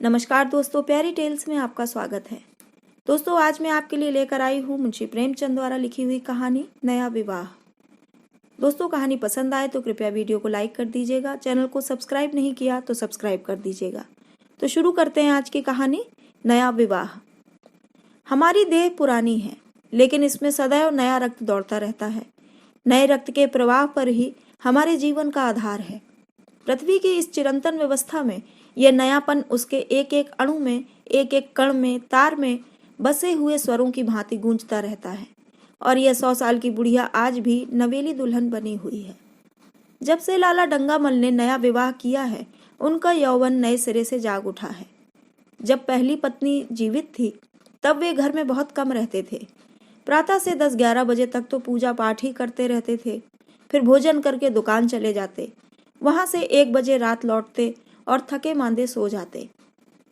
नमस्कार दोस्तों, प्यारी टेल्स में आपका स्वागत है। दोस्तों, आज मैं आपके लिए लेकर आई हूँ मुंशी प्रेमचंद द्वारा लिखी हुई कहानी नया विवाह। दोस्तों, कहानी पसंद आए तो कृपया वीडियो को लाइक कर दीजिएगा। चैनल को सब्सक्राइब नहीं किया तो सब्सक्राइब कर दीजिएगा। तो शुरू करते हैं आज की कहानी नया विवाह। हमारी देह पुरानी है, लेकिन इसमें सदैव नया रक्त दौड़ता रहता है। नए रक्त के प्रवाह पर ही हमारे जीवन का आधार है। पृथ्वी की इस चिरंतन व्यवस्था में यह नयापन उसके एक एक अणु में, एक एक कण में, तार में बसे हुए स्वरों की भांति गूंजता रहता है। और यह 100 साल की बुढ़िया आज भी नवेली दुल्हन बनी हुई है। जब से लाला डंगामल ने नया विवाह किया है, उनका यौवन नए सिरे से जाग उठा है। जब पहली पत्नी जीवित थी, तब वे घर में बहुत कम रहते थे। प्रातः से 10-11 बजे तक तो पूजा पाठ ही करते रहते थे। फिर भोजन करके दुकान चले जाते। वहां से 1 बजे रात लौटते और थके मांदे सो जाते।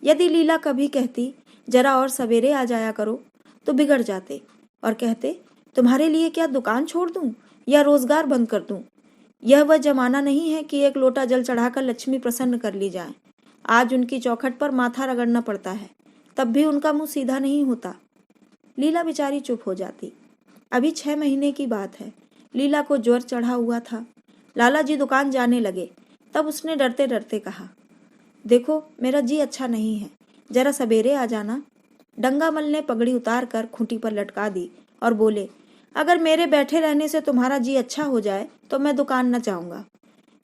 यदि लीला कभी कहती जरा और सवेरे आ जाया करो, तो बिगड़ जाते और कहते तुम्हारे लिए क्या दुकान छोड़ दूं या रोजगार बंद कर दूं। यह वह जमाना नहीं है कि एक लोटा जल चढ़ाकर लक्ष्मी प्रसन्न कर ली जाए। आज उनकी चौखट पर माथा रगड़ना पड़ता है, तब भी उनका मुंह सीधा नहीं होता। लीला बेचारी चुप हो जाती। अभी 6 महीने की बात है। लीला को ज्वर चढ़ा हुआ था। लाला जी दुकान जाने लगे, तब उसने डरते डरते कहा, देखो मेरा जी अच्छा नहीं है, जरा सवेरे आ जाना। डंगामल ने पगड़ी उतार कर खूंटी पर लटका दी और बोले, अगर मेरे बैठे रहने से तुम्हारा जी अच्छा हो जाए तो मैं दुकान न जाऊंगा।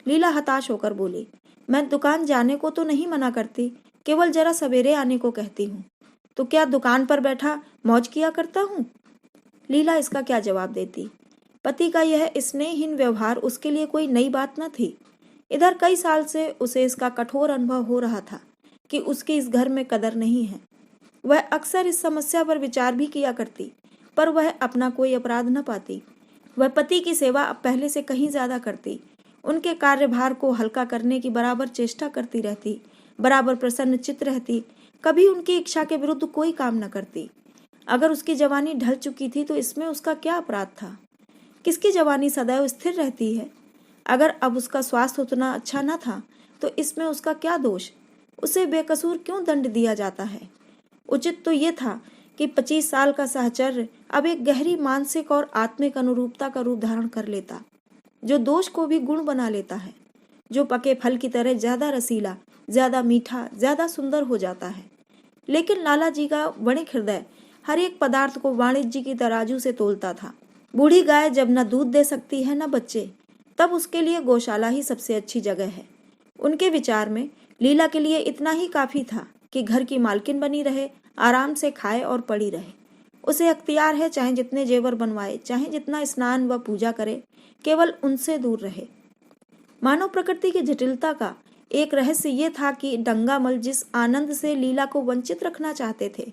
लीला हताश होकर बोली, मैं दुकान जाने को तो नहीं मना करती, केवल जरा सवेरे आने को कहती हूँ। तो क्या दुकान पर बैठा मौज किया करता हूँ? लीला इसका क्या जवाब देती? पति का यह स्नेहहीन व्यवहार उसके लिए कोई नई बात न थी। इधर कई साल से उसे इसका कठोर अनुभव हो रहा था कि उसकी इस घर में कदर नहीं है। वह अक्सर इस समस्या पर विचार भी किया करती, पर वह अपना कोई अपराध न पाती। वह पति की सेवा अब पहले से कहीं ज्यादा करती, उनके कार्यभार को हल्का करने की बराबर चेष्टा करती रहती, बराबर प्रसन्नचित्त रहती, कभी उनकी इच्छा के विरुद्ध कोई काम न करती। अगर उसकी जवानी ढल चुकी थी तो इसमें उसका क्या अपराध था? किसकी जवानी सदैव स्थिर रहती है? अगर अब उसका स्वास्थ्य उतना अच्छा न था तो इसमें उसका क्या दोष? उसे बेकसूर क्यों दंड दिया जाता है? उचित तो ये था कि 25 साल का साहचर्य अब एक गहरी मानसिक और आत्मिक अनुरूपता का रूप धारण कर लेता, जो दोष को भी गुण बना लेता है, जो पके फल की तरह ज्यादा रसीला, ज्यादा मीठा, ज्यादा सुंदर हो जाता है। लेकिन लाला जी का वणिक हृदय हर एक पदार्थ को वाणिज्य की तराजू से तोलता था। बूढ़ी गाय जब न दूध दे सकती है न बच्चे, तब उसके लिए गौशाला ही सबसे अच्छी जगह है। उनके विचार में लीला के लिए इतना ही काफी था कि घर की मालकिन बनी रहे, आराम से खाए और पड़ी रहे। उसे अख्तियार है चाहे जितने जेवर बनवाए, चाहे जितना स्नान व पूजा करे, केवल उनसे दूर रहे। मानव प्रकृति की जटिलता का एक रहस्य ये था कि डंगामल जिस आनंद से लीला को वंचित रखना चाहते थे,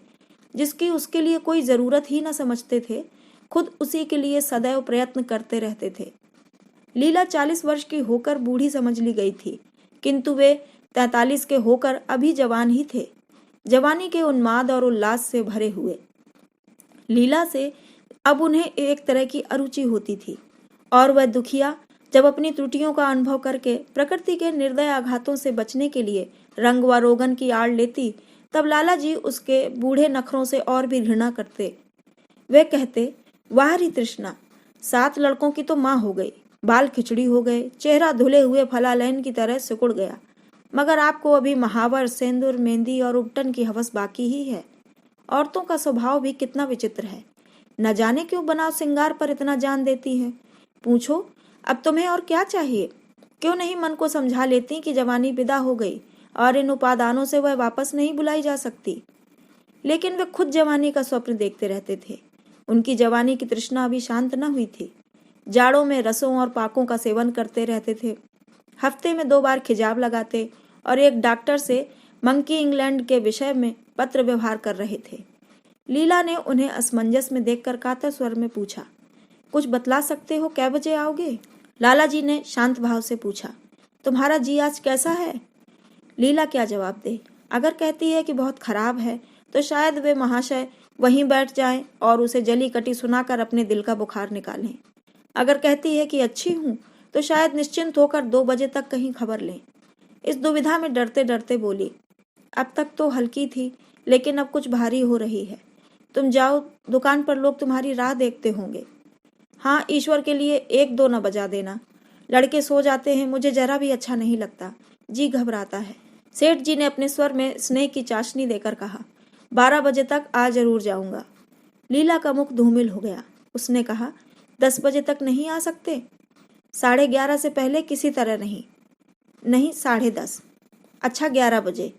जिसकी उसके लिए कोई जरूरत ही न समझते थे, खुद उसी के लिए सदैव प्रयत्न करते रहते थे। लीला 40 वर्ष की होकर बूढ़ी समझ ली गई थी, किंतु वे 43 के होकर अभी जवान ही थे, जवानी के उन्माद और उल्लास से भरे हुए। लीला से अब उन्हें एक तरह की अरुचि होती थी, और वह दुखिया जब अपनी त्रुटियों का अनुभव करके प्रकृति के निर्दय आघातों से बचने के लिए रंग व रोगन की आड़ लेती, तब लाला जी उसके बूढ़े नखरों से और भी घृणा करते। वे कहते, वाह री तृष्णा, 7 लड़कों की तो माँ हो गई, बाल खिचड़ी हो गए, चेहरा धुले हुए फलालैन की तरह सिकुड़ गया, मगर आपको अभी महावर, सेंदूर, मेहंदी और उपटन की हवस बाकी ही है। औरतों का स्वभाव भी कितना विचित्र है, न जाने क्यों बनाव सिंगार पर इतना जान देती है। पूछो, अब तुम्हें और क्या चाहिए? क्यों नहीं मन को समझा लेती कि जवानी विदा हो गई और इन उपादानों से वह वापस नहीं बुलाई जा सकती। लेकिन वे खुद जवानी का स्वप्न देखते रहते थे। उनकी जवानी की तृष्णा अभी शांत न हुई थी। जाड़ों में रसों और पाकों का सेवन करते रहते थे। हफ्ते में 2 बार खिजाब लगाते और एक डॉक्टर से मंकी इंग्लैंड के विषय में पत्र व्यवहार कर रहे थे। लीला ने उन्हें असमंजस में देखकर कातर स्वर में पूछा, कुछ बतला सकते हो, कै बजे आओगे? लाला जी ने शांत भाव से पूछा, तुम्हारा जी आज कैसा है? लीला क्या जवाब दे? अगर कहती है कि बहुत खराब है तो शायद वे महाशय वहीं बैठ जाएं और उसे जली कटी सुनाकर अपने दिल का बुखार निकालें। अगर कहती है कि अच्छी हूं तो शायद निश्चिंत होकर 2 बजे तक कहीं खबर लें। इस दुविधा में डरते डरते बोली, अब तक तो हल्की थी, लेकिन अब कुछ भारी हो रही है। तुम जाओ, दुकान पर लोग तुम्हारी राह देखते होंगे। हाँ, ईश्वर के लिए 1-2 न बजा देना। लड़के सो जाते हैं, मुझे जरा भी अच्छा नहीं लगता, जी घबराता है। सेठ जी ने अपने स्वर में स्नेह की चाशनी देकर कहा, 12 बजे तक आ जरूर जाऊंगा। लीला का मुख धूमिल हो गया। उसने कहा, 10 बजे तक नहीं आ सकते? 11:30 से पहले किसी तरह नहीं। नहीं, 10:30। अच्छा, 11 बजे।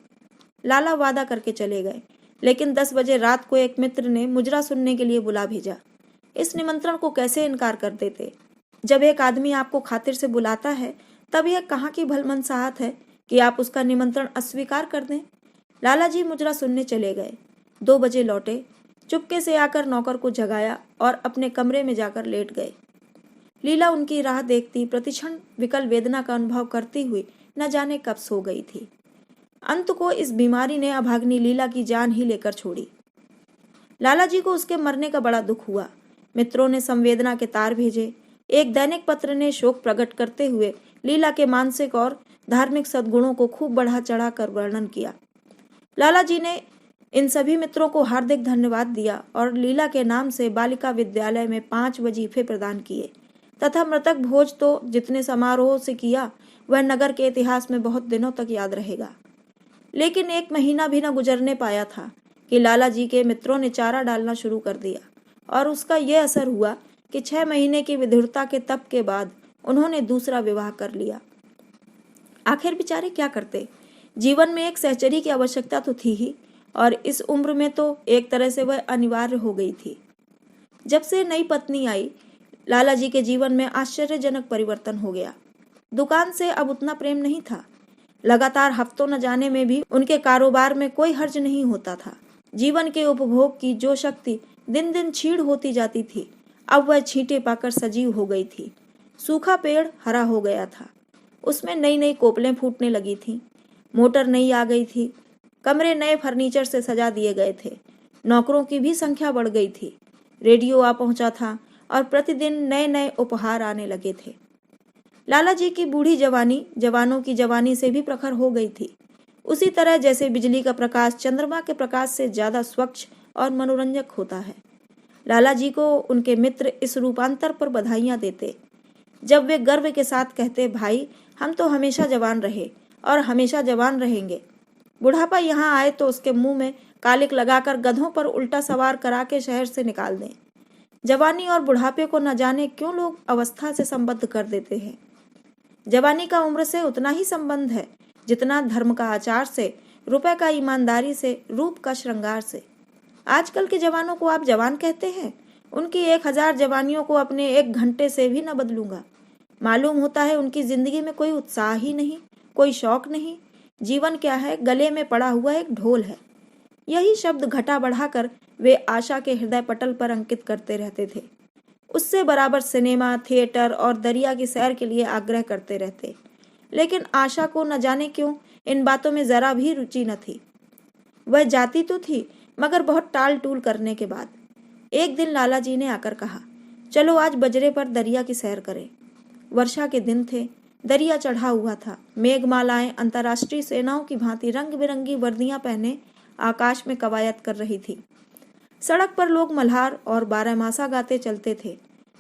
लाला वादा करके चले गए, लेकिन 10 बजे रात को एक मित्र ने मुजरा सुनने के लिए बुला भेजा। इस निमंत्रण को कैसे इनकार कर देते? जब एक आदमी आपको खातिर से बुलाता है, तब यह कहाँ की भलमनसाहत है कि आप उसका निमंत्रण अस्वीकार कर दें। लाला जी मुजरा सुनने चले गए। 2 बजे लौटे, चुपके से आकर नौकर को जगाया और अपने कमरे में जाकर लेट गए। लीला उनकी राह देखती प्रतिक्षण विकल वेदना का अनुभव करती हुई न जाने कब सो गई थी। अंत को इस बीमारी ने अभाग्नि लीला की जान ही लेकर छोड़ी। लाला जी को उसके मरने का बड़ा दुख हुआ। मित्रों ने संवेदना के तार भेजे। एक दैनिक पत्र ने शोक प्रकट करते हुए लीला के मानसिक और धार्मिक सद्गुणों को खूब बढ़ा चढ़ा कर वर्णन किया। लाला जी ने इन सभी मित्रों को हार्दिक धन्यवाद दिया और लीला के नाम से बालिका विद्यालय में 5 वजीफे प्रदान किए तथा मृतक भोज तो जितने समारोह से किया वह नगर के इतिहास में बहुत दिनों तक याद रहेगा। लेकिन 1 महीना भी न गुजरने पाया था कि लाला जी के मित्रों ने चारा डालना शुरू कर दिया और उसका यह असर हुआ कि 6 महीने की विधुरता के तप के बाद उन्होंने दूसरा विवाह कर लिया। आखिर बेचारे क्या करते? जीवन में एक सहचरी की आवश्यकता तो थी ही, और इस उम्र में तो एक तरह से वह अनिवार्य हो गई थी। जब से नई पत्नी आई, लाला जी के जीवन में आश्चर्यजनक परिवर्तन हो गया। दुकान से अब उतना प्रेम नहीं था। लगातार हफ्तों न जाने में भी उनके कारोबार में कोई हर्ज नहीं होता था। जीवन के उपभोग की जो शक्ति दिन दिन छीड़ होती जाती थी, अब वह छींटे पाकर सजीव हो गई थी। सूखा पेड़ हरा हो गया था। उसमें नई नई कोपलें फूटने लगी थीं। मोटर नई आ गई थी। कमरे नए फर्नीचर से सजा दिए गए थे। नौकरों की भी संख्या बढ़ गई थी। रेडियो आ पहुंचा था और प्रतिदिन नए नए उपहार आने लगे थे। लाला जी की बूढ़ी जवानी जवानों की जवानी से भी प्रखर हो गई थी। उसी तरह जैसे बिजली का प्रकाश चंद्रमा के प्रकाश से ज्यादा स्वच्छ और मनोरंजक होता है। लाला जी को उनके मित्र इस रूपांतर पर बधाइयां देते। जब वे गर्व के साथ कहते, भाई हम तो हमेशा जवान रहे और हमेशा जवान रहेंगे। बुढ़ापा यहाँ आए तो उसके मुंह में कालिक लगाकर गधों पर उल्टा सवार करा के शहर से निकाल दें। जवानी और बुढ़ापे को न जाने क्यों लोग अवस्था से संबद्ध कर देते हैं। जवानी का उम्र से उतना ही संबंध है जितना धर्म का आचार से, रुपए का ईमानदारी से, रूप का श्रृंगार से। आजकल के जवानों को आप जवान कहते हैं, उनकी 1000 जवानियों को अपने 1 घंटे से भी न बदलूंगा। मालूम होता है उनकी जिंदगी में कोई उत्साह ही नहीं, कोई शौक नहीं। जीवन क्या है? गले में पड़ा हुआ एक ढोल है। यही शब्द घटा बढ़ाकर वे आशा के हृदय पटल पर अंकित करते रहते थे। उससे बराबर सिनेमा, थिएटर और दरिया की सैर के लिए आग्रह करते रहते। लेकिन आशा को न जाने क्यों इन बातों में जरा भी रुचि न थी। वह जाती तो थी, मगर बहुत टाल टूल करने के बाद। एक दिन लाला जी ने आकर कहा, चलो आज बजरे पर दरिया की सैर करें। वर्षा के दिन थे। दरिया चढ़ा हुआ था। मेघमालाएं अंतर्राष्ट्रीय सेनाओं की भांति रंग बिरंगी वर्दियां पहने आकाश में कवायद कर रही थी। सड़क पर लोग मल्हार और बारहमासा गाते चलते थे।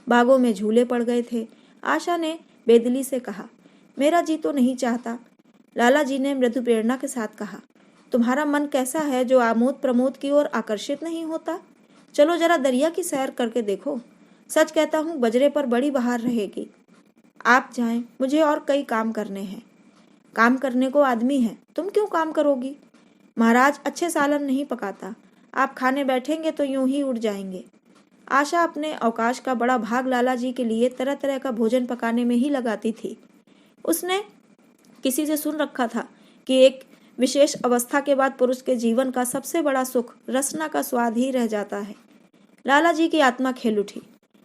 बागों में झूले पड़ गए थे। आशा ने बेदिली से कहा, मेरा जी तो नहीं चाहता। लाला जी ने मृदु प्रेरणा के साथ कहा, तुम्हारा मन कैसा है जो आमोद प्रमोद की ओर आकर्षित नहीं होता? चलो जरा दरिया की सैर करके देखो। सच कहता हूँ, बजरे पर बड़ी बहार रहेगी। आप जाएं, मुझे और कई काम करने हैं। काम करने को आदमी है, तुम क्यों काम करोगी? महाराज अच्छे सालन नहीं पकाता। आप खाने बैठेंगे तो यूं ही उड़ जाएंगे। आशा अपने अवकाश का बड़ा भाग लाला जी के लिए तरह तरह का भोजन पकाने में ही लगाती थी। उसने किसी से सुन रखा था कि एक विशेष अवस्था के बाद पुरुष के जीवन का सबसे बड़ा सुख रसना का स्वाद ही रह जाता है। लाला जी की आत्मा खेल उठी।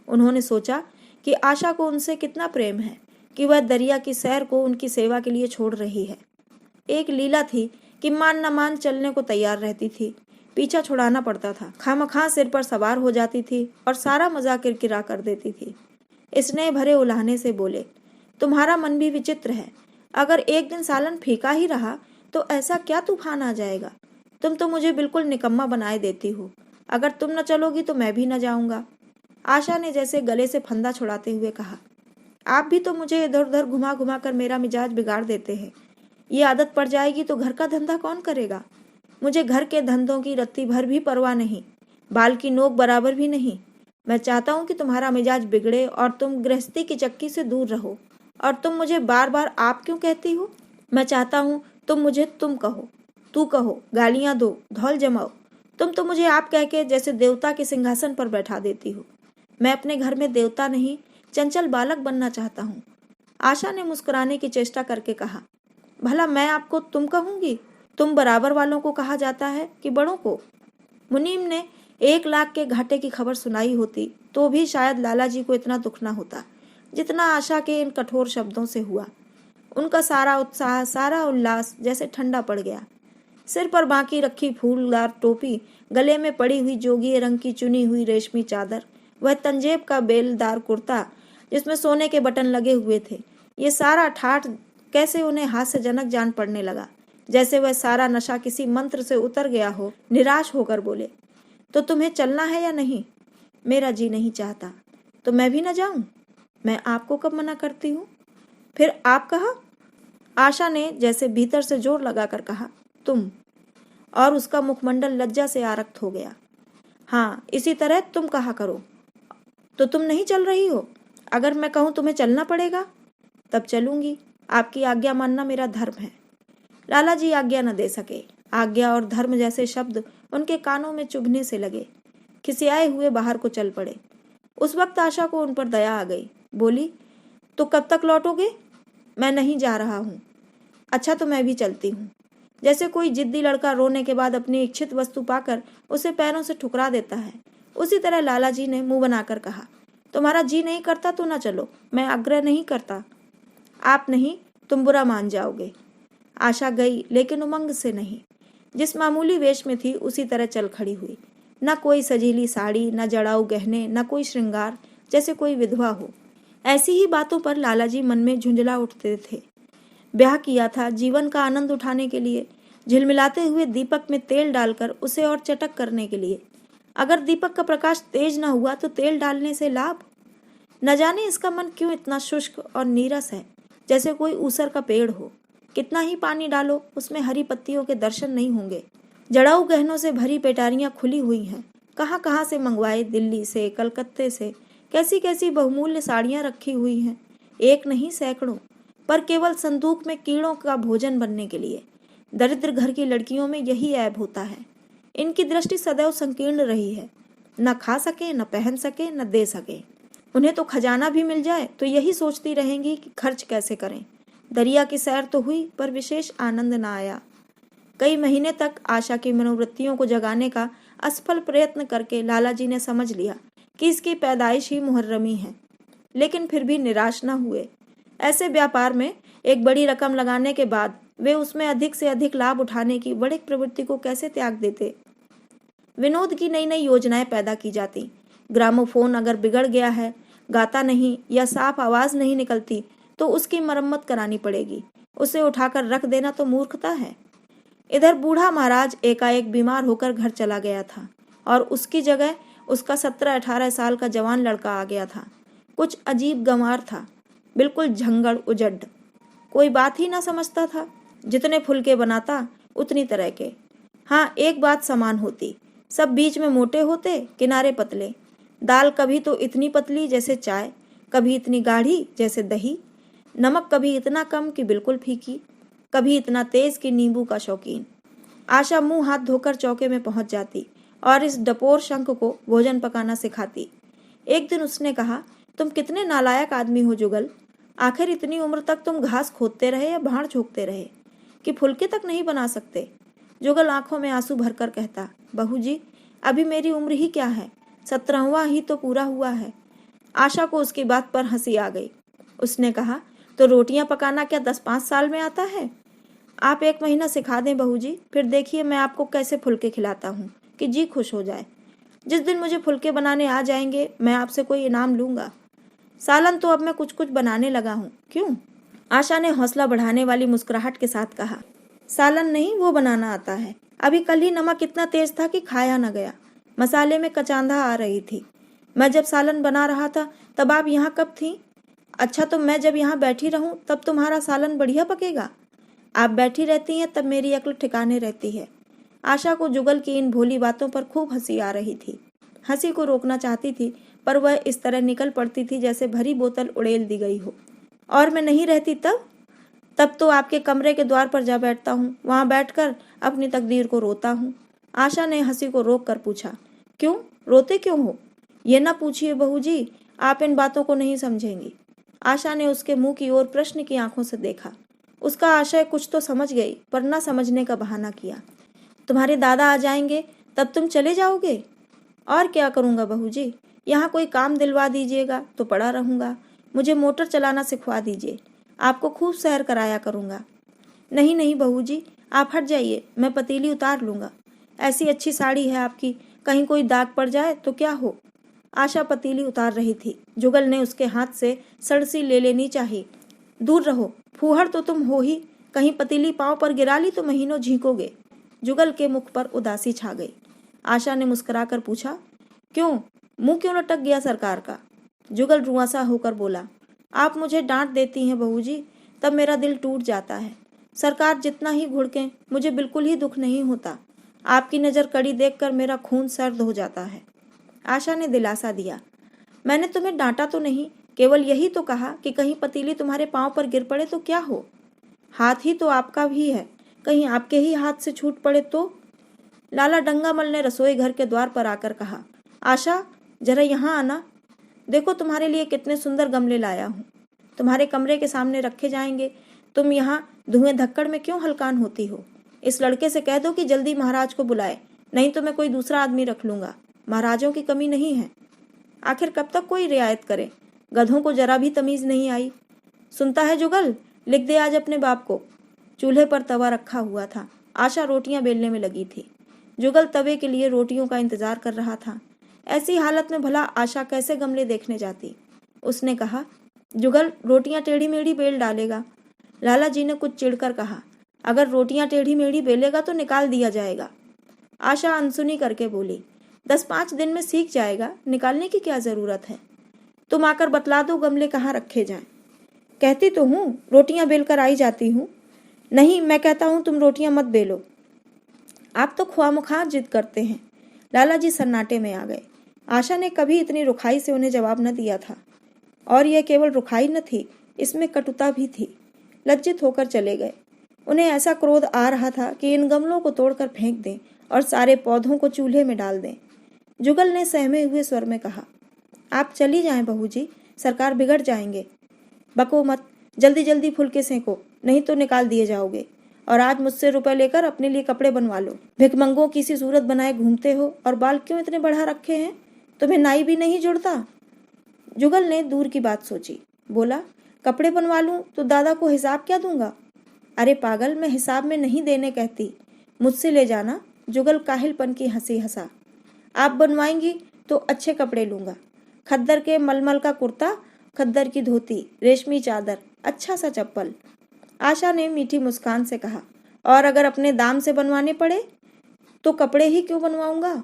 उन्होंने सोचा कि आशा को उनसे कितना प्रेम है कि वह दरिया की सैर को उनकी सेवा के लिए छोड़ रही है। एक लीला थी कि मान न मान चलने को तैयार रहती थी। पीछा छुड़ाना पड़ता था। खामखा सिर पर सवार हो जाती थी और सारा मजा किरकिरा कर देती थी। स्नेह भरे उलाहने से बोले, तुम्हारा मन भी विचित्र है। अगर एक दिन सालन फीका ही रहा तो ऐसा क्या तूफान आ जाएगा? तुम तो मुझे बिल्कुल निकम्मा बनाए देती हो। अगर तुम न चलोगी तो मैं भी न जाऊंगा। आशा ने जैसे गले से फंदा छुड़ाते हुए कहा। आप भी तो मुझे इधर उधर घुमा घुमा कर मेरा मिजाज बिगाड़ देते हैं। ये आदत पड़ जाएगी तो घर का धंधा कौन करेगा? मुझे घर के धंधों की रत्ती भर भी परवाह नहीं, बाल की नोक बराबर भी नहीं। मैं चाहता हूँ कि तुम्हारा मिजाज बिगड़े और तुम गृहस्थी की चक्की से दूर रहो। और तुम मुझे बार बार आप क्यों कहती हो? मैं चाहता हूँ तुम मुझे तुम कहो, तू कहो, गालियाँ दो, धौल जमाओ। तुम तो मुझे आप कह के जैसे देवता के सिंहासन पर बैठा देती हो। मैं अपने घर में देवता नहीं, चंचल बालक बनना चाहता हूँ। आशा ने मुस्कुराने की चेष्टा करके कहा। भला मैं आपको तुम कहूंगी? तुम बराबर वालों को कहा जाता है कि बड़ों को? मुनीम ने 1 लाख के घाटे की खबर सुनाई होती तो भी शायद लाला जी को इतना दुख न होता जितना आशा के इन कठोर शब्दों से हुआ। उनका सारा उत्साह, सारा उल्लास जैसे ठंडा पड़ गया। सिर पर बांकी रखी फूलदार टोपी, गले में पड़ी हुई जोगी रंग की चुनी हुई रेशमी चादर, वह तंजेब का बेलदार कुर्ता जिसमें सोने के बटन लगे हुए थे, ये सारा ठाठ कैसे उन्हें हास्यजनक जान पड़ने लगा। जैसे वह सारा नशा किसी मंत्र से उतर गया हो। निराश होकर बोले, तो तुम्हें चलना है या नहीं? मेरा जी नहीं चाहता। तो मैं भी न जाऊं? मैं आपको कब मना करती हूँ? फिर आप कहा? आशा ने जैसे भीतर से जोर लगाकर कहा, तुम। और उसका मुखमंडल लज्जा से आरक्त हो गया। हाँ, इसी तरह तुम कहा करो। तो तुम नहीं चल रही हो? अगर मैं कहूँ तुम्हें चलना पड़ेगा, तब चलूंगी। आपकी आज्ञा मानना मेरा धर्म है। लाला जी आज्ञा न दे सके। आज्ञा और धर्म जैसे शब्द उनके कानों में चुभने से लगे। खिसियाए हुए बाहर को चल पड़े। उस वक्त आशा को उन पर दया आ गई। बोली, तो कब तक लौटोगे? मैं नहीं जा रहा हूँ। अच्छा, तो मैं भी चलती हूँ। जैसे कोई जिद्दी लड़का रोने के बाद अपनी इच्छित वस्तु पाकर उसे पैरों से ठुकरा देता है, उसी तरह लाला जी ने मुंह बनाकर कहा, तुम्हारा जी नहीं करता तो ना चलो। मैं आग्रह नहीं करता। आप नहीं, तुम बुरा मान जाओगे। आशा गई, लेकिन उमंग से नहीं। जिस मामूली वेश में थी उसी तरह चल खड़ी हुई। न कोई सजीली साड़ी, न जड़ाऊ गहने, न कोई श्रृंगार, जैसे कोई विधवा हो। ऐसी ही बातों पर लाला जी मन में झुंझला उठते थे। ब्याह किया था जीवन का आनंद उठाने के लिए, झिलमिलाते हुए दीपक में तेल डालकर उसे और चटक करने के लिए। अगर दीपक का प्रकाश तेज न हुआ तो तेल डालने से लाभ? न जाने इसका मन क्यों इतना शुष्क और नीरस है, जैसे कोई ऊसर का पेड़ हो। कितना ही पानी डालो, उसमें हरी पत्तियों के दर्शन नहीं होंगे। जड़ाऊ गहनों से भरी पेटारियां खुली हुई हैं। कहाँ कहाँ से मंगवाए, दिल्ली से, कलकत्ते से कैसी कैसी बहुमूल्य साड़ियां रखी हुई हैं। एक नहीं, सैकड़ों, पर केवल संदूक में कीड़ों का भोजन बनने के लिए। दरिद्र घर की लड़कियों में यही ऐब होता है। इनकी दृष्टि सदैव संकीर्ण रही है। न खा सके, न पहन सके, न दे सके। उन्हें तो खजाना भी मिल जाए तो यही सोचती रहेंगी कि खर्च कैसे करें। दरिया की सैर तो हुई, पर विशेष आनंद न आया। कई महीने तक आशा की मनोवृत्तियों को जगाने का असफल प्रयत्न करके लाला जी ने समझ लिया कि इसकी पैदाइश ही मुहर्रमी है, लेकिन फिर भी निराश न हुए। ऐसे व्यापार में एक बड़ी रकम लगाने के बाद वे उसमें अधिक से अधिक लाभ उठाने की बड़ी प्रवृत्ति को कैसे त्याग देते? विनोद की नई नई योजनाएं पैदा की जाती। ग्रामोफोन अगर बिगड़ गया है, गाता नहीं या साफ आवाज नहीं निकलती, तो उसकी मरम्मत करानी पड़ेगी। उसे उठाकर रख देना तो मूर्खता है। इधर बूढ़ा महाराज एकाएक बीमार होकर घर चला गया था और उसकी जगह उसका 17-18 साल का जवान लड़का आ गया था। कुछ अजीब गंवार था, बिल्कुल झंगड़ उजड़, कोई बात ही ना समझता था। जितने फुलके बनाता उतनी तरह के। हाँ, एक बात समान होती, सब बीच में मोटे होते, किनारे पतले। दाल कभी तो इतनी पतली जैसे चाय, कभी इतनी गाढ़ी जैसे दही। नमक कभी इतना कम कि बिल्कुल फीकी, कभी इतना तेज कि नींबू का शौकीन। आशा मुंह हाथ धोकर चौके में पहुंच जाती और इस डपोर शंख को भोजन पकाना सिखाती। एक दिन उसने कहा, तुम कितने नालायक आदमी हो जुगल। आखिर इतनी उम्र तक तुम घास खोदते रहे या भाड़ झोंकते रहे कि फुलके तक नहीं बना सकते? जुगल आंखों में आंसू भरकर कहता, बहू जी, अभी मेरी उम्र ही क्या है, 17वां ही तो पूरा हुआ है। आशा को उसकी बात पर हंसी आ गई। उसने कहा, तो रोटियां पकाना क्या 10-5 साल में आता है? आप 1 महीना सिखा दें बहू जी, फिर देखिए मैं आपको कैसे फुलके खिलाता हूँ कि जी खुश हो जाए। जिस दिन मुझे फुलके बनाने आ जाएंगे मैं आपसे कोई इनाम लूंगा। सालन तो अब मैं कुछ कुछ बनाने लगा हूँ। क्यों? आशा ने हौसला बढ़ाने वाली मुस्कुराहट के साथ कहा। सालन नहीं, वो बनाना आता है। अभी कल ही नमक इतना तेज था कि खाया न गया। मसाले में कचांधा आ रही थी। मैं जब सालन बना रहा था तब आप यहाँ कब थीं? अच्छा, तो मैं जब यहाँ बैठी रहूं तब तुम्हारा सालन बढ़िया पकेगा। आप बैठी रहती हैं तब मेरी अक्ल ठिकाने रहती है। आशा को जुगल की इन भोली बातों पर खूब हंसी आ रही थी। हंसी को रोकना चाहती थी पर वह इस तरह निकल पड़ती थी जैसे भरी बोतल उड़ेल दी गई हो। और मैं नहीं रहती तब तो आपके कमरे के द्वार पर जा बैठता हूँ, वहाँ बैठकर अपनी तकदीर को रोता हूँ। आशा ने हंसी को रोक कर पूछा, क्यों रोते क्यों हो? ये ना पूछिए बहू जी, आप इन बातों को नहीं समझेंगी। आशा ने उसके मुंह की ओर प्रश्न की आंखों से देखा। उसका आशय कुछ तो समझ गई पर न समझने का बहाना किया। तुम्हारे दादा आ जाएंगे तब तुम चले जाओगे? और क्या करूँगा बहू जी, यहाँ कोई काम दिलवा दीजिएगा तो पड़ा रहूँगा। मुझे मोटर चलाना सिखवा दीजिए, आपको खूब सैर कराया करूँगा। नहीं नहीं बहू जी, आप हट जाइए, मैं पतीली उतार लूँगा। ऐसी अच्छी साड़ी है आपकी, कहीं कोई दाग पड़ जाए तो क्या हो। आशा पतीली उतार रही थी। जुगल ने उसके हाथ से सड़सी ले लेनी चाहिए। दूर रहो, फूहड़ तो तुम हो ही, कहीं पतीली पाँव पर गिरा ली तो महीनों झींकोगे। जुगल के मुख पर उदासी छा गई। आशा ने मुस्कुराकर पूछा, क्यों, मुंह क्यों लटक गया सरकार का? जुगल रुआंसा होकर बोला, आप मुझे डांट देती हैं बहू जी, तब मेरा दिल टूट जाता है। सरकार जितना ही घुड़कें मुझे बिल्कुल ही दुख नहीं होता। आपकी नज़र कड़ी देखकर मेरा खून सर्द हो जाता है। आशा ने दिलासा दिया, मैंने तुम्हें डांटा तो नहीं, केवल यही तो कहा कि कहीं पतीली तुम्हारे पाँव पर गिर पड़े तो क्या हो। हाथ ही तो आपका भी है, कहीं आपके ही हाथ से छूट पड़े तो। लाला डंगामल ने रसोई घर के द्वार पर आकर कहा, आशा जरा यहाँ आना, देखो तुम्हारे लिए कितने सुंदर गमले लाया हूँ। तुम्हारे कमरे के सामने रखे जाएंगे। तुम यहाँ धुएं धक्कड़ में क्यों हलकान होती हो? इस लड़के से कह दो कि जल्दी महाराज को बुलाए, नहीं तो मैं कोई दूसरा आदमी रख लूंगा। महाराजों की कमी नहीं है। आखिर कब तक कोई रियायत करे? गधों को जरा भी तमीज नहीं आई। सुनता है जुगल, लिख दे आज अपने बाप को। चूल्हे पर तवा रखा हुआ था। आशा रोटियां बेलने में लगी थी। जुगल तवे के लिए रोटियों का इंतजार कर रहा था। ऐसी हालत में भला आशा कैसे गमले देखने जाती? उसने कहा, जुगल रोटियां टेढ़ी मेढ़ी बेल डालेगा। लाला जी ने कुछ चिढ़कर कहा, अगर रोटियां टेढ़ी मेढ़ी बेलेगा तो निकाल दिया जाएगा। आशा अनसुनी करके बोली, 10-5 दिन में सीख जाएगा, निकालने की क्या जरूरत है। तुम आकर बतला दो गमले कहाँ रखे जाएं। कहती तो हूँ रोटियां बेलकर आई जाती हूँ। नहीं, मैं कहता हूँ तुम रोटियां मत बेलो। आप तो ख्वामख्वाह जिद करते हैं। लाला जी सन्नाटे में आ गए। आशा ने कभी इतनी रुखाई से उन्हें जवाब न दिया था, और यह केवल रुखाई न थी, इसमें कटुता भी थी। लज्जित होकर चले गए। उन्हें ऐसा क्रोध आ रहा था कि इन गमलों को तोड़कर फेंक दें और सारे पौधों को चूल्हे में डाल दें। जुगल ने सहमे हुए स्वर में कहा, आप चली जाएं बहू जी, सरकार बिगड़ जाएंगे। बको मत, जल्दी जल्दी फुलके सेंको, नहीं तो निकाल दिए जाओगे। और आज मुझसे रुपए लेकर अपने लिए कपड़े बनवा लो। भिखमंगों की सी सूरत बनाए घूमते हो, और बाल क्यों इतने बढ़ा रखे हैं? तुम्हें नाई भी नहीं जुड़ता? जुगल ने दूर की बात सोची। बोला, कपड़े बनवा लूं तो दादा को हिसाब क्या दूंगा? अरे पागल, मैं हिसाब में नहीं देने कहती, मुझसे ले जाना। जुगल काहिलपन की हंसी हंसा। आप बनवाएंगी तो अच्छे कपड़े लूंगा, खद्दर के मलमल का कुर्ता, खद्दर की धोती, रेशमी चादर, अच्छा सा चप्पल। आशा ने मीठी मुस्कान से कहा, और अगर अपने दाम से बनवाने पड़े तो कपड़े ही क्यों बनवाऊंगा?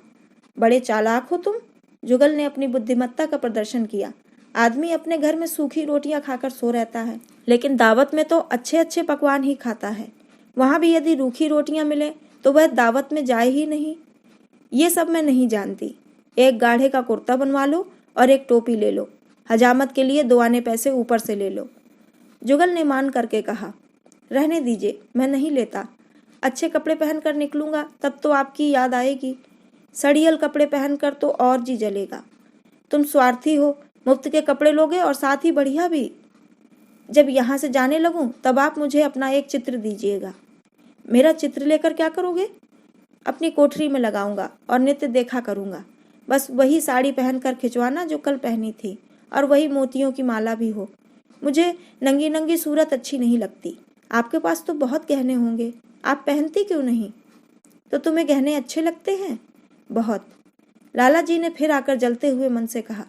बड़े चालाक हो तुम। जुगल ने अपनी बुद्धिमत्ता का प्रदर्शन किया। आदमी अपने घर में सूखी रोटियां खाकर सो रहता है, लेकिन दावत में तो अच्छे अच्छे पकवान ही खाता है। वहां भी यदि रूखी रोटियां मिले तो वह दावत में जाए ही नहीं। ये सब मैं नहीं जानती। एक गाढ़े का कुर्ता बनवा लो और एक टोपी ले लो। हजामत के लिए 2 आने पैसे ऊपर से ले लो। जुगल ने मान करके कहा, रहने दीजिए, मैं नहीं लेता। अच्छे कपड़े पहनकर निकलूंगा तब तो आपकी याद आएगी। सड़ियल कपड़े पहनकर तो और जी जलेगा। तुम स्वार्थी हो, मुफ्त के कपड़े लोगे और साथ ही बढ़िया भी। जब यहाँ से जाने लगूं तब आप मुझे अपना एक चित्र दीजिएगा। मेरा चित्र लेकर क्या करोगे? अपनी कोठरी में लगाऊंगा और नित्य देखा करूंगा। बस वही साड़ी पहनकर खिंचवाना जो कल पहनी थी, और वही मोतियों की माला भी हो। मुझे नंगी नंगी सूरत अच्छी नहीं लगती। आपके पास तो बहुत गहने होंगे, आप पहनती क्यों नहीं? तो तुम्हें गहने अच्छे लगते हैं? बहुत। लाला जी ने फिर आकर जलते हुए मन से कहा,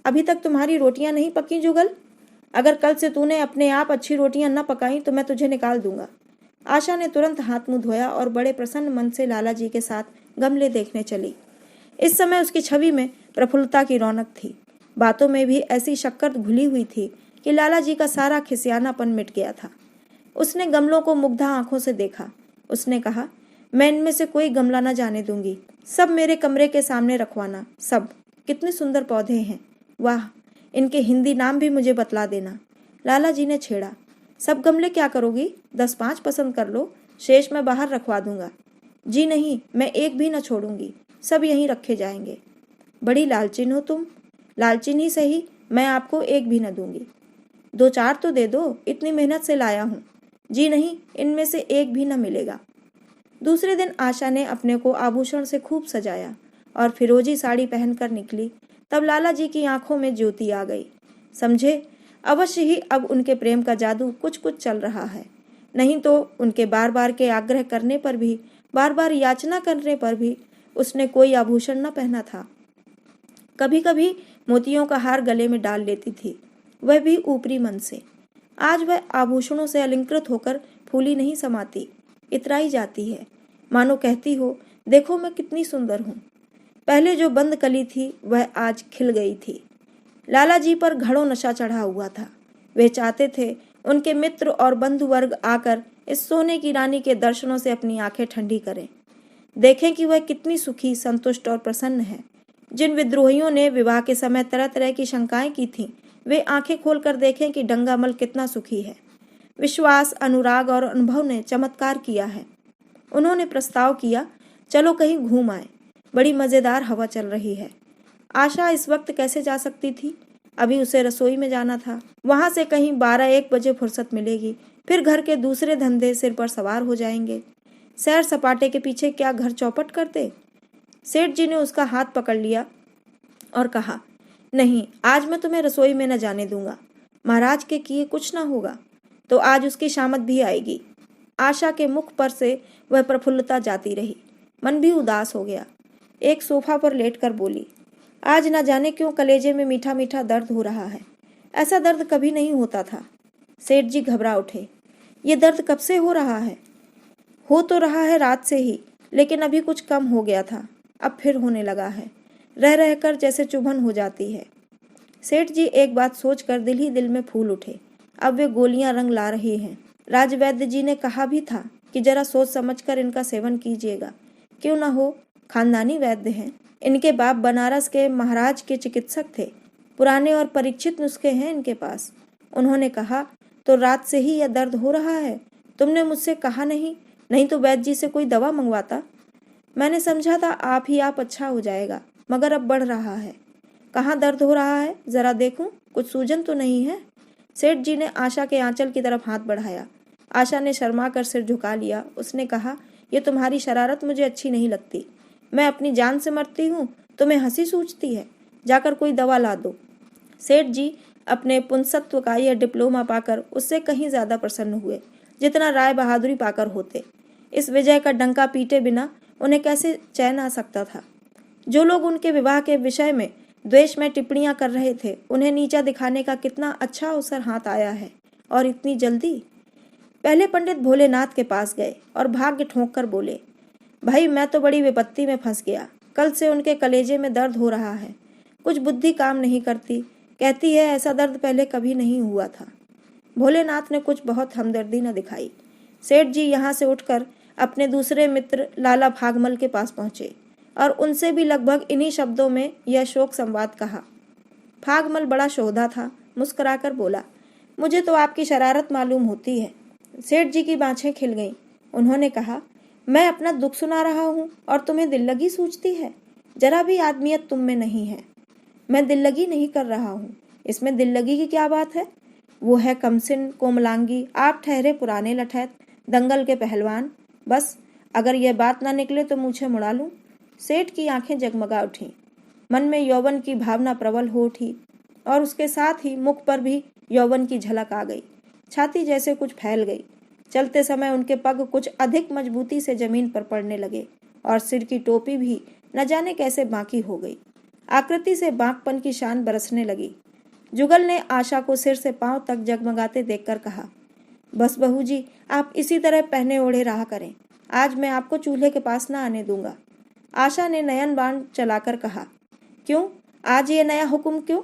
अभी तक तुम्हारी रोटियां नहीं पकी जुगल। अगर कल से तूने अपने आप अच्छी रोटियां न पकाई तो मैं तुझे निकाल दूंगा। आशा ने तुरंत हाथ मुंह धोया और बड़े प्रसन्न मन से लाला जी के साथ गमले देखने चली। इस समय उसकी छवि में प्रफुल्लता की रौनक थी। बातों में भी ऐसी शक्कर घुली हुई थी कि लाला जी का सारा खिसियानापन मिट गया था। उसने गमलों को मुग्धा आंखों से देखा। उसने कहा, मैं इनमें से कोई गमला न जाने दूंगी, सब मेरे कमरे के सामने रखवाना। सब कितने सुंदर पौधे हैं, वाह, इनके हिंदी नाम भी मुझे बतला देना। लाला जी ने छेड़ा। सब गमले क्या करोगी? 10-5 पसंद कर लो, शेष मैं बाहर रखवा दूंगा। जी नहीं, मैं एक भी न छोड़ूंगी, सब यहीं रखे जाएंगे। बड़ी लालचीन हो तुम। लालचीन ही सही, मैं आपको एक भी न दूंगी। 2-4 तो दे दो, इतनी मेहनत से लाया हूँ। जी नहीं, इनमें से एक भी न मिलेगा। दूसरे दिन आशा ने अपने को आभूषण से खूब सजाया और फिरोजी साड़ी पहनकर निकली। तब लाला जी की आंखों में ज्योति आ गई। समझे, अवश्य ही अब उनके प्रेम का जादू कुछ कुछ चल रहा है। नहीं तो उनके बार बार के आग्रह करने पर भी, बार बार याचना करने पर भी उसने कोई आभूषण न पहना था। कभी कभी मोतियों का हार गले में डाल लेती थी, वह भी ऊपरी मन से। आज वह आभूषणों से अलंकृत होकर फूली नहीं समाती, इतराई जाती है, मानो कहती हो, देखो मैं कितनी सुंदर हूँ। पहले जो बंद कली थी वह आज खिल गई थी। लाला जी पर घड़ों नशा चढ़ा हुआ था। वे चाहते थे उनके मित्र और बंधु वर्ग आकर इस सोने की रानी के दर्शनों से अपनी आंखें ठंडी करें, देखें कि वह कितनी सुखी, संतुष्ट और प्रसन्न है। जिन विद्रोहियों ने विवाह के समय तरह तरह की शंकाएं की थीं, वे आंखें खोलकर देखें कि डंगामल कितना सुखी है। विश्वास, अनुराग और अनुभव ने चमत्कार किया है। उन्होंने प्रस्ताव किया, चलो कहीं घूम आए, बड़ी मजेदार हवा चल रही है। आशा इस वक्त कैसे जा सकती थी? अभी उसे रसोई में जाना था, वहां से कहीं 12-1 बजे फुर्सत मिलेगी, फिर घर के दूसरे धंधे सिर पर सवार हो जाएंगे। सैर सपाटे के पीछे क्या घर चौपट करते? सेठ जी ने उसका हाथ पकड़ लिया और कहा, नहीं, आज मैं तुम्हें रसोई में न जाने दूंगा। महाराज के किए कुछ ना होगा। तो आज उसकी शामत भी आएगी। आशा के मुख पर से वह प्रफुल्लता जाती रही, मन भी उदास हो गया। एक सोफा पर लेटकर बोली, आज न जाने क्यों कलेजे में मीठा मीठा दर्द हो रहा है। ऐसा दर्द कभी नहीं होता था। सेठ जी घबरा उठे, ये दर्द कब से हो रहा है? हो तो रहा है रात से ही, लेकिन अभी कुछ कम हो गया था, अब फिर होने लगा है, रह रहकर जैसे चुभन हो जाती है। सेठ जी एक बात सोचकर दिल ही दिल में फूल उठे। अब वे गोलियां रंग ला रही हैं। राजवैद्य जी ने कहा भी था कि जरा सोच समझकर इनका सेवन कीजिएगा। क्यों ना हो, खानदानी वैद्य हैं। इनके बाप बनारस के महाराज के चिकित्सक थे, पुराने और परीक्षित नुस्खे हैं इनके पास। उन्होंने कहा, तो रात से ही यह दर्द हो रहा है? तुमने मुझसे कहा नहीं, नहीं तो वैद्य जी से कोई दवा मंगवाता। मैंने समझा था आप ही आप अच्छा हो जाएगा, मगर अब बढ़ रहा है। कहाँ दर्द हो रहा है, जरा देखूं, कुछ सूजन तो नहीं है? सेठ जी ने आशा के आंचल की तरफ हाथ बढ़ाया। आशा ने शर्मा कर सिर झुका लिया। उसने कहा, यह तुम्हारी शरारत मुझे अच्छी नहीं लगती। मैं अपनी जान से मरती हूँ, तुम्हें हंसी सूझती है? जाकर कोई दवा ला दो। सेठ जी अपने पुंसत्व का यह डिप्लोमा पाकर उससे कहीं ज्यादा प्रसन्न हुए जितना राय बहादुरी पाकर होते। इस विजय का डंका पीटे बिना उन्हें कैसे चैन आ सकता था? जो लोग उनके विवाह के विषय में द्वेष में टिप्पणियां कर रहे थे, उन्हें नीचा दिखाने का कितना अच्छा अवसर हाथ आया है, और इतनी जल्दी। पहले पंडित भोलेनाथ के पास गए और भाग्य ठोंक कर बोले, भाई मैं तो बड़ी विपत्ति में फंस गया। कल से उनके कलेजे में दर्द हो रहा है, कुछ बुद्धि काम नहीं करती, कहती है ऐसा दर्द पहले कभी नहीं हुआ था। भोलेनाथ ने कुछ बहुत हमदर्दी न दिखाई। सेठ जी यहाँ से उठकर अपने दूसरे मित्र लाला भागमल के पास पहुंचे और उनसे भी लगभग इन्हीं शब्दों में यह शोक संवाद कहा। भागमल बड़ा शोधा था, मुस्कुराकर बोला, मुझे तो आपकी शरारत मालूम होती है। सेठ जी की बाँछें खिल गईं। उन्होंने कहा, मैं अपना दुख सुना रहा हूँ और तुम्हें दिल लगी सूझती है? जरा भी आदमियत तुम में नहीं है। मैं दिल लगी नहीं कर रहा हूँ, इसमें दिल लगी की क्या बात है? वो है कमसिन कोमलांगी, आप ठहरे पुराने लठैत, दंगल के पहलवान। बस अगर यह बात ना निकले तो मुझे मुड़ा लूं। सेठ की आंखें जगमगा उठीं, मन में यौवन की भावना प्रबल हो उठी और उसके साथ ही मुख पर भी यौवन की झलक आ गई। छाती जैसे कुछ फैल गई। चलते समय उनके पग कुछ अधिक मजबूती से जमीन पर पड़ने लगे और सिर की टोपी भी न जाने कैसे बांकी हो गई। आकृति से बांकपन की शान बरसने लगी। जुगल ने आशा को सिर से पांव तक जगमगाते देखकर कहा, बस बहू जी, आप इसी तरह पहने ओढ़े रहा करें, आज मैं आपको चूल्हे के पास ना आने दूंगा। आशा ने नयन बाण चलाकर कहा। क्यों, आज ये नया हुक्म क्यों?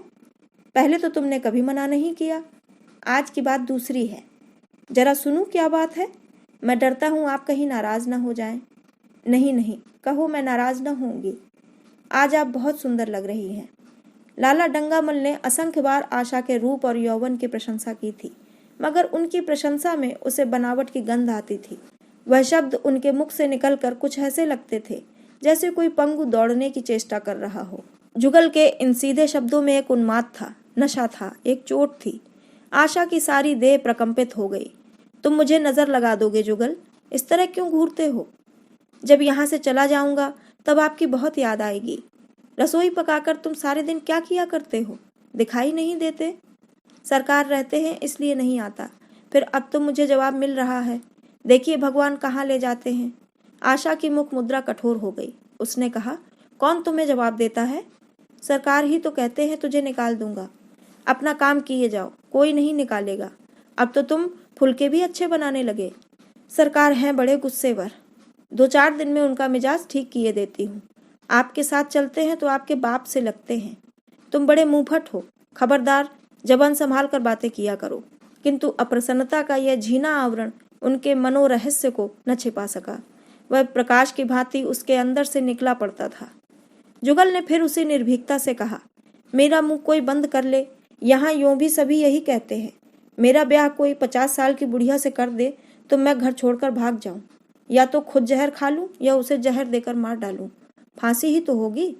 पहले तो तुमने कभी मना नहीं किया। आज की बात दूसरी है, जरा सुनूं क्या बात है। मैं डरता हूँ आप कहीं नाराज ना हो जाएं। नहीं नहीं, कहो, मैं नाराज न होंगी। आज आप बहुत सुंदर लग रही हैं। लाला डंगामल ने असंख्य बार आशा के रूप और यौवन की प्रशंसा की थी, मगर उनकी प्रशंसा में उसे बनावट की गंध आती थी। वह शब्द उनके मुख से निकलकर कुछ ऐसे लगते थे जैसे कोई पंगु दौड़ने की चेष्टा कर रहा हो। जुगल के इन सीधे शब्दों में एक उन्माद था, नशा था, एक चोट थी। आशा की सारी देह प्रकंपित हो गई। तुम मुझे नजर लगा दोगे जुगल? इस तरह क्यों घूरते हो? जब यहाँ से चला जाऊंगा तब आपकी बहुत याद आएगी। रसोई पकाकर तुम सारे दिन क्या किया करते हो? दिखाई नहीं देते? सरकार रहते हैं इसलिए नहीं आता। फिर अब तो मुझे जवाब मिल रहा है। देखिए भगवान कहाँ ले जाते हैं। आशा की मुख मुद्रा कठोर हो गई। उसने कहा, कौन तुम्हें जवाब देता है? सरकार ही तो कहते हैं तुझे निकाल दूंगा। अपना काम किए जाओ, कोई नहीं निकालेगा। अब तो तुम फुलके भी अच्छे बनाने लगे। सरकार हैं बड़े गुस्सेवर। 2-4 दिन में उनका मिजाज ठीक किए देती हूँ। आपके साथ चलते हैं तो आपके बाप से लगते हैं। तुम बड़े मुंहफट हो। खबरदार, जबान संभाल कर बातें किया करो। किंतु अप्रसन्नता का यह झीना आवरण उनके मनोरहस्य को न छिपा सका। वह प्रकाश की भांति उसके अंदर से निकला पड़ता था। जुगल ने फिर उसी निर्भीकता से कहा, मेरा मुंह कोई बंद कर ले। यहाँ यूं भी सभी यही कहते हैं। मेरा ब्याह कोई 50 साल की बुढ़िया से कर दे तो मैं घर छोड़कर भाग जाऊं, या तो खुद जहर खा लूं या उसे जहर देकर मार डालूं। फांसी ही तो होगी।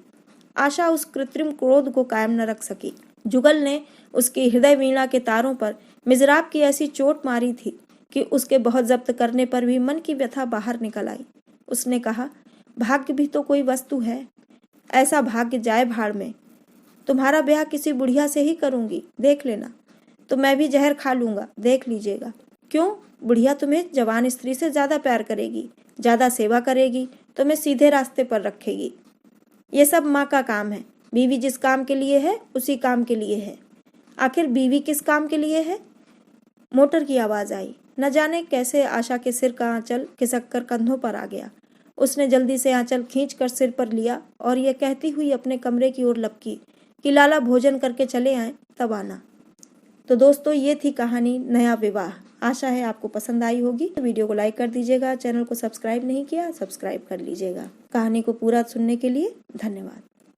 आशा उस कृत्रिम क्रोध को कायम न रख सकी। जुगल ने उसकी हृदय वीणा के तारों पर मिजराब की ऐसी चोट मारी थी कि उसके बहुत जब्त करने पर भी मन की व्यथा बाहर निकल आई। उसने कहा, भाग्य भी तो कोई वस्तु है। ऐसा भाग्य जाए भाड़ में। तुम्हारा ब्याह किसी बुढ़िया से ही करूंगी, देख लेना। तो मैं भी जहर खा लूंगा, देख लीजिएगा। क्यों? बुढ़िया तुम्हें जवान स्त्री से ज्यादा प्यार करेगी, ज्यादा सेवा करेगी, तुम्हें सीधे रास्ते पर रखेगी। ये सब माँ का काम है। बीवी जिस काम के लिए है उसी काम के लिए है। आखिर बीवी किस काम के लिए है? मोटर की आवाज आई। न जाने कैसे आशा के सिर का आंचल खिसक कर कंधों पर आ गया। उसने जल्दी से आंचल खींचकर सिर पर लिया और यह कहती हुई अपने कमरे की ओर लपकी कि लाला भोजन करके चले आए तब आना। तो दोस्तों, ये थी कहानी नया विवाह। आशा है आपको पसंद आई होगी। तो वीडियो को लाइक कर दीजिएगा। चैनल को सब्सक्राइब नहीं किया, सब्सक्राइब कर लीजिएगा। कहानी को पूरा सुनने के लिए धन्यवाद।